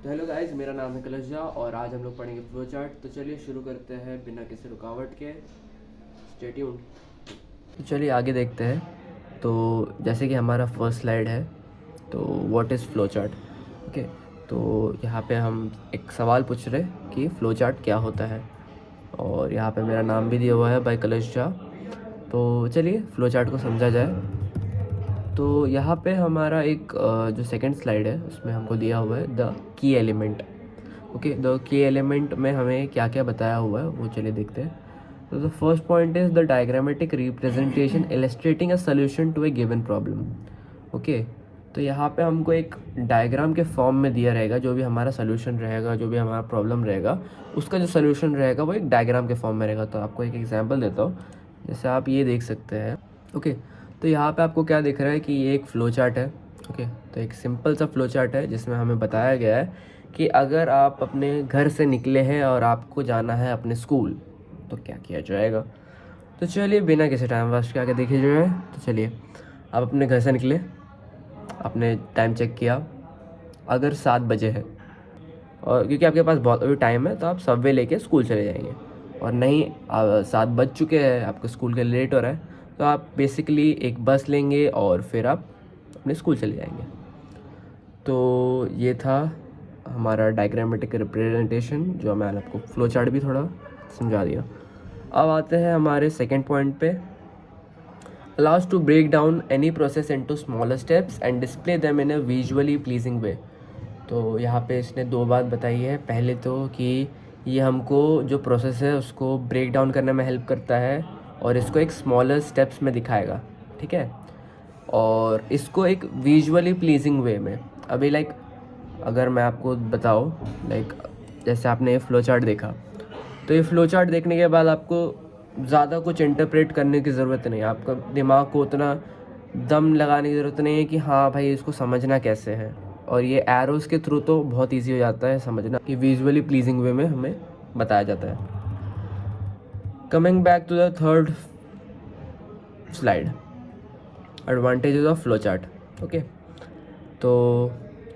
तो hello guys, मेरा नाम है कलश झा और आज हम लोग पढ़ेंगे फ्लो चार्ट। तो चलिए शुरू करते हैं बिना किसी रुकावट के। Stay tuned. तो चलिए आगे देखते हैं। तो जैसे कि हमारा फर्स्ट स्लाइड है, तो what is flow chart. Okay, तो यहाँ पे हम एक सवाल पूछ रहे कि फ्लो चार्ट क्या होता है, और यहाँ पे मेरा नाम भी दिया हुआ है बाय कलश झा। तो चलिए फ्लो चार्ट को समझा जाए। तो यहाँ पे हमारा एक जो सेकंड स्लाइड है उसमें हमको दिया हुआ है the key element. Okay, the key element में हमें क्या क्या बताया हुआ है वो चलिए देखते हैं। तो the first point is the diagrammatic representation illustrating a solution to a given problem. Okay, तो यहाँ पे हमको एक डायग्राम के फॉर्म में दिया रहेगा, जो भी हमारा सोल्यूशन रहेगा, जो भी हमारा प्रॉब्लम रहेगा, उसका जो सोल्यूशन रहेगा वो एक डायग्राम के फॉर्म में रहेगा। तो आपको एक एग्जांपल देता हूँ, जैसे आप ये देख सकते हैं। ओके, तो यहाँ पे आपको क्या दिख रहा है कि ये एक फ़्लो चार्ट है। ओके, तो एक सिंपल सा फ़्लो चार्ट है जिसमें हमें बताया गया है कि अगर आप अपने घर से निकले हैं और आपको जाना है अपने स्कूल, तो क्या किया जाएगा। तो चलिए बिना किसी टाइम वेस्ट के आगे देखिए जाए। तो चलिए, आप अपने घर से निकले, आपने टाइम चेक किया, अगर 7 बजे है और क्योंकि आपके पास बहुत अभी टाइम है तो आप सबवे लेके स्कूल चले जाएंगे, और नहीं 7 बज चुके हैं, आपके स्कूल के लेट हो रहा है, तो आप बेसिकली एक बस लेंगे और फिर आप अपने स्कूल चले जाएंगे। तो ये था हमारा डायग्रामेटिक रिप्रेजेंटेशन, जो मैंने आपको फ्लो चार्ट भी थोड़ा समझा दिया। अब आते हैं हमारे सेकेंड पॉइंट पे। allows to break down any process into smaller steps and display them in a visually pleasing way। तो यहाँ पे इसने 2 बात बताई है। पहले तो कि ये हमको जो प्रोसेस है उसको ब्रेक डाउन करने में हेल्प करता है और इसको एक स्मॉलर स्टेप्स में दिखाएगा, ठीक है, और इसको एक विजुअली प्लीजिंग वे में। अभी अगर मैं आपको बताऊँ, जैसे आपने ये फ्लो चार्ट देखा, तो ये फ्लो चार्ट देखने के बाद आपको ज़्यादा कुछ इंटरप्रेट करने की ज़रूरत नहीं है। आपका दिमाग को उतना दम लगाने की ज़रूरत नहीं है कि हाँ भाई इसको समझना कैसे है, और ये एरोज़ के थ्रू तो बहुत इजी हो जाता है समझना कि विजुअली प्लीजिंग वे में हमें बताया जाता है। Coming back to the third slide, advantages of flow chart. Okay, तो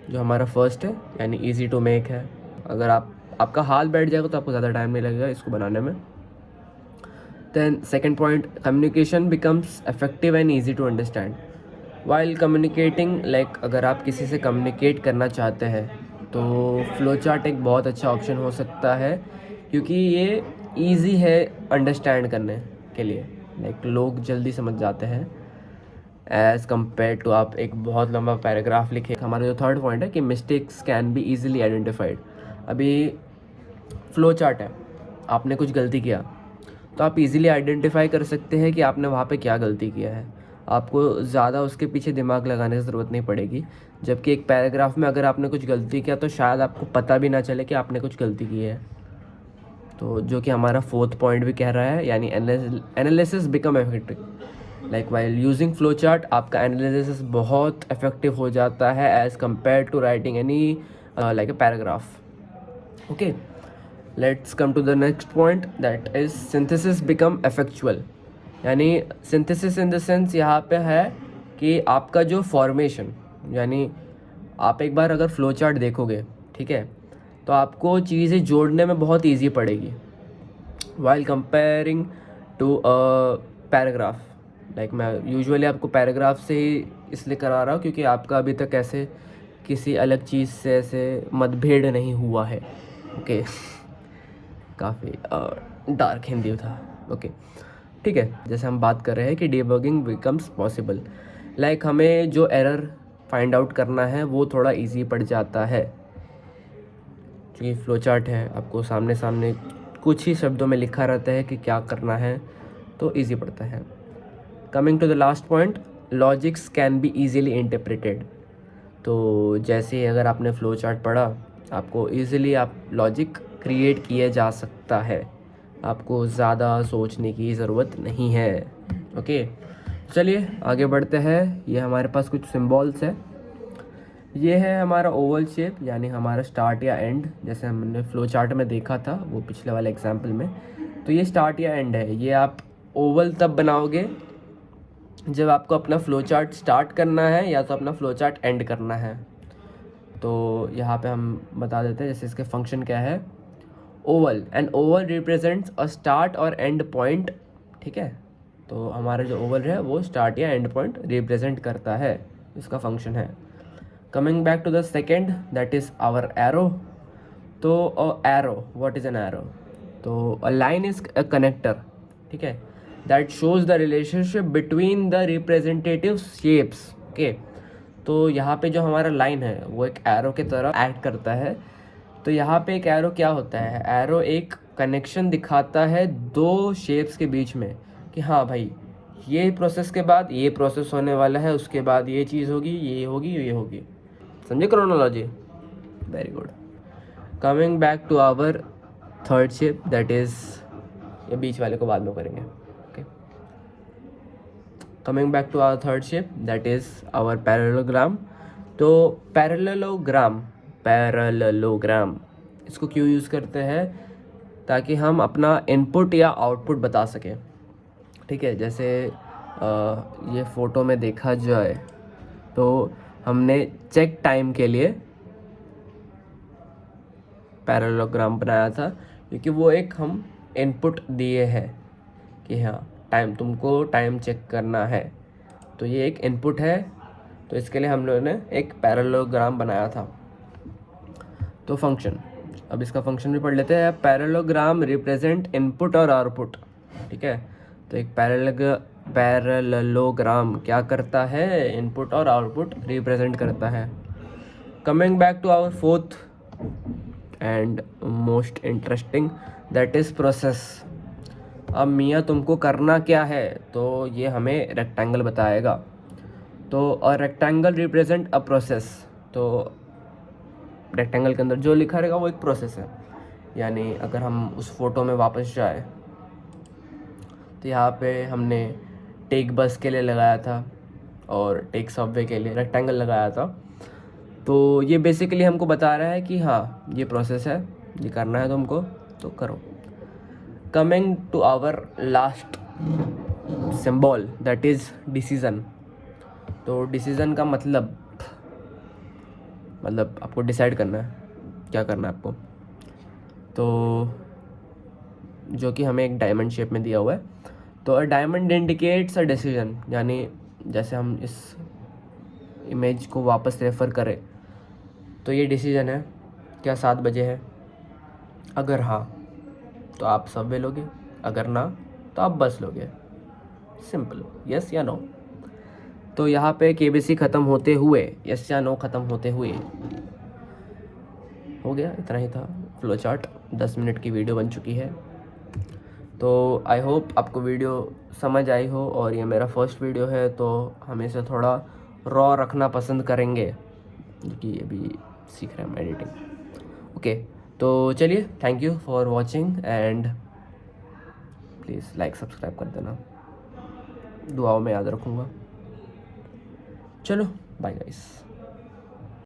जो हमारा फर्स्ट है यानी इजी टू मेक है। अगर आपका हाथ बैठ जाएगा तो आपको ज़्यादा टाइम नहीं लगेगा इसको बनाने में। Then second point, communication becomes effective and easy to understand while communicating. अगर आप किसी से कम्युनिकेट करना चाहते हैं तो फ्लो चार्ट एक बहुत अच्छा ऑप्शन हो सकता है, क्योंकि ये ईजी है अंडरस्टैंड करने के लिए। लोग जल्दी समझ जाते हैं एज़ कम्पेयर टू आप एक बहुत लंबा पैराग्राफ लिखे। हमारा जो थर्ड पॉइंट है कि mistakes can be easily identified. अभी फ्लो चार्ट है, आपने कुछ गलती किया तो आप इजीली आइडेंटिफाई कर सकते हैं कि आपने वहाँ पे क्या गलती किया है। आपको ज़्यादा उसके पीछे दिमाग लगाने की ज़रूरत नहीं पड़ेगी। जबकि एक पैराग्राफ में अगर आपने कुछ गलती किया तो शायद आपको पता भी ना चले कि आपने कुछ गलती की है। तो जो कि हमारा फोर्थ पॉइंट भी कह रहा है, यानी analysis become effective. While using flow chart आपका एनालिसिस बहुत इफेक्टिव हो जाता है as compare to writing any a paragraph. Okay, let's come to the next point, that is synthesis become effectual. यानी सिंथेसिस इन द सेंस यहाँ पे है कि आपका जो फॉर्मेशन, यानी आप एक बार अगर फ्लो चार्ट देखोगे, ठीक है, तो आपको चीज़ें जोड़ने में बहुत इजी पड़ेगी while comparing to a paragraph. मैं यूजुअली आपको पैराग्राफ से ही इसलिए करा रहा हूँ क्योंकि आपका अभी तक ऐसे किसी अलग चीज़ से ऐसे मतभेद नहीं हुआ है। ओके, काफ़ी डार्क हिंदी था। ओके, ठीक है, जैसे हम बात कर रहे हैं कि डिबगिंग बिकम्स पॉसिबल। हमें जो एरर फाइंड आउट करना है वो थोड़ा इजी पड़ जाता है, क्योंकि फ्लो चार्ट है, आपको सामने सामने कुछ ही शब्दों में लिखा रहता है कि क्या करना है, तो इजी पड़ता है। Coming to the last point, logics can be easily interpreted. तो जैसे अगर आपने फ्लो चार्ट पढ़ा, आपको ईजिली आप लॉजिक क्रिएट किया जा सकता है, आपको ज़्यादा सोचने की ज़रूरत नहीं है। ओके, चलिए आगे बढ़ते हैं। ये हमारे पास कुछ सिंबल्स है। ये है हमारा ओवल शेप, यानी हमारा स्टार्ट या एंड, जैसे हमने फ्लो चार्ट में देखा था वो पिछले वाले एग्जाम्पल में। तो ये स्टार्ट या एंड है। ये आप ओवल तब बनाओगे जब आपको अपना फ्लो चार्ट स्टार्ट करना है या तो अपना फ्लो चार्ट एंड करना है। तो यहाँ पे हम बता देते हैं, जैसे इसके फंक्शन क्या है। Oval, and Oval represents a start और एंड पॉइंट, ठीक है। तो हमारा जो ओवल है वो स्टार्ट या एंड पॉइंट रिप्रेजेंट करता है, इसका फंक्शन है। Coming back to the second, that is our arrow. तो arrow, what is an arrow? तो a line is a connector, ठीक है, that shows the relationship between the representative shapes, okay. तो यहाँ पे जो हमारा लाइन है वो एक एरो की तरह एक्ट करता है। तो यहाँ पे एक एरो क्या होता है, एरो एक कनेक्शन दिखाता है दो शेप्स के बीच में, कि हाँ भाई ये प्रोसेस के बाद ये प्रोसेस होने वाला है, उसके बाद ये चीज़ होगी, ये होगी, ये होगी। समझे chronology? Very good. Coming back to our third shape, that is, ये बीच वाले को बाद में करेंगे, okay. Coming back to our third shape, that is our parallelogram. तो पैरेललोग्राम इसको क्यों यूज़ करते हैं? ताकि हम अपना इनपुट या आउटपुट बता सकें, ठीक है। जैसे ये फ़ोटो में देखा जाए तो हमने चेक टाइम के लिए पैरेललोग्राम बनाया था, क्योंकि वो एक हम इनपुट दिए हैं कि हाँ टाइम, तुमको टाइम चेक करना है, तो ये एक इनपुट है, तो इसके लिए हम लोगों ने एक पैरेललोग्राम बनाया था। तो फंक्शन, अब इसका फंक्शन भी पढ़ लेते हैं। पैरेललोग्राम रिप्रेजेंट इनपुट और आउटपुट, ठीक है। तो एक पैरेललोग्राम क्या करता है, इनपुट और आउटपुट रिप्रेजेंट करता है। Coming back to our fourth and most interesting, that is process. अब मियाँ तुमको करना क्या है, तो ये हमें रेक्टेंगल बताएगा। तो और रेक्टेंगल रिप्रेजेंट अ प्रोसेस, तो रेक्टेंगल के अंदर जो लिखा रहेगा वो एक प्रोसेस है। यानी अगर हम उस फोटो में वापस जाए तो यहाँ पे हमने टेक बस के लिए लगाया था और टेक सबवे के लिए रेक्टेंगल लगाया था। तो ये बेसिकली हमको बता रहा है कि हाँ ये प्रोसेस है, ये करना है तुमको, तो करो। Coming to our last symbol, that is decision. तो डिसीज़न का मतलब आपको डिसाइड करना है क्या करना है आपको। तो जो कि हमें एक डायमंड शेप में दिया हुआ है। तो a diamond indicates a decision, यानी जैसे हम इस इमेज को वापस रेफ़र करें तो ये डिसीजन है, क्या 7 बजे है? अगर हाँ तो आप सबवे लोगे, अगर ना तो आप बस लोगे। सिंपल, यस या नो। तो यहाँ पे केबीसी ख़त्म होते हुए, यस या नो ख़त्म होते हुए हो गया, इतना ही था फ्लो चार्ट। 10 मिनट की वीडियो बन चुकी है। तो आई होप आपको वीडियो समझ आई हो, और ये मेरा फर्स्ट वीडियो है तो हम इसे थोड़ा रॉ रखना पसंद करेंगे, क्योंकि अभी सीख रहे हैं हम एडिटिंग। ओके, तो चलिए, thank you for watching and please like subscribe कर देना, दुआओं में याद रखूँगा। चलो बाय गाइस।